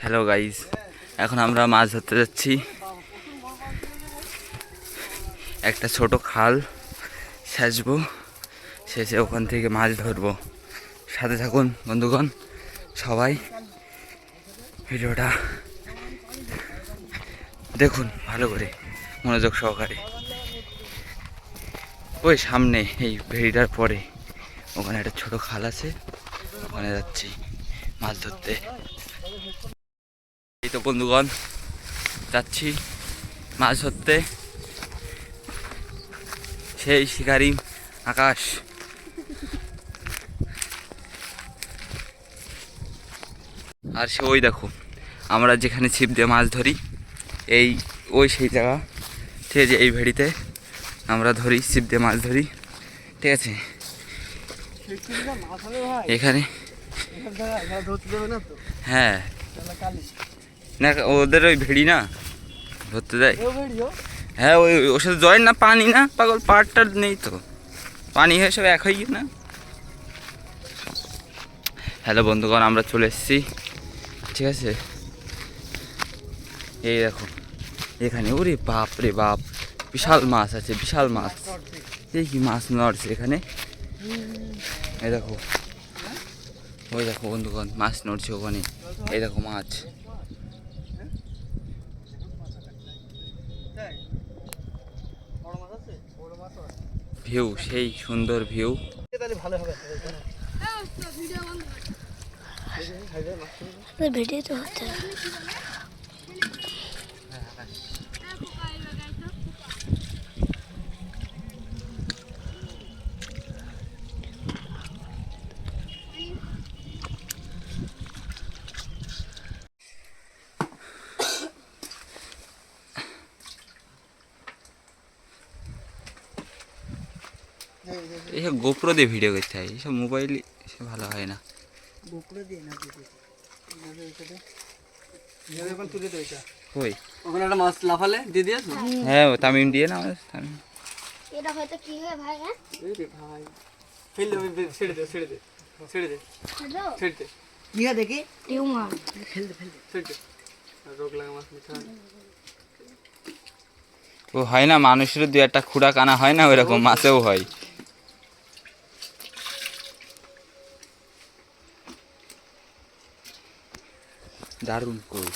Hello guys, এখন আমরা মাছ ধরতে যাচ্ছি। একটা ছোট খাল সেচবো, সেচে ওখান থেকে মাছ ধরবো। সাথে থাকুন বন্ধুগণ, সবাই ভিডিওটা দেখুন ভালো করে, মনোযোগ সহকারে। ওই সামনে এই ভেড়িটার পরে ওখানে একটা ছোট খাল আছে, ওখানে যাচ্ছি মাছ ধরতে। এই তো বন্ধুগণ, যাচ্ছি মাছ ধরতে। সেই শিকারি আকাশ। আর সে ওই দেখো, আমরা যেখানে ছিপ দিয়ে মাছ ধরি, ওই সেই জায়গা ঠিক আছে। এই ভেড়িতে আমরা ধরি, ছিপ দিয়ে মাছ ধরি, ঠিক আছে। এখানে হ্যাঁ, না ওদের ওই ভেড়ি না ধরতে যায়। হ্যাঁ, ওর সাথে জয়েন না, পানি না পাগল, পাড়টা নেই তো, পানি হয়ে সব এক হয়ে গিয়ে না। হ্যালো বন্ধুগণ, আমরা চলে এসেছি, ঠিক আছে। এই দেখো এখানে, ওরে বাপ রে বাপ, বিশাল মাছ আছে, বিশাল মাছ। এই কি মাছ নড়ছে এখানে, এই দেখো, ওই দেখো বন্ধুগণ, মাছ নড়ছে ওখানে। এই দেখো মাছ, ভিউ, সেই সুন্দর ভিউ। ভিডিও তো হচ্ছে। এইসব গোপ্রো দিয়ে ভিডিও করতে হয়, এইসব মোবাইল এসব ভালো হয় না। গোপ্রো দিয়ে না, তুলে তো এটা ওই ওখানে একটা মাছ লাফালে দিয়ে দিয়েছো। হ্যাঁ, তামিম দিয়ে না, তামিম। এটা হয়তো কি হয় ভাই? হ্যাঁ এই রে ভাই, ফেল দে, ছেড়ে দে, ছেড়ে দে, ছেড়ে দে, হ্যালো ছেড়ে দে, কি হয় দেখি, টিউমার ফেল দে, ছেড়ে দে। আর রোগ লাগা মাছ মিঠা ও হয় না, মানুষেরও দু একটা খুঁড়া কানা হয় না, ওইরকম মাছেও হয়। দারুণ কই।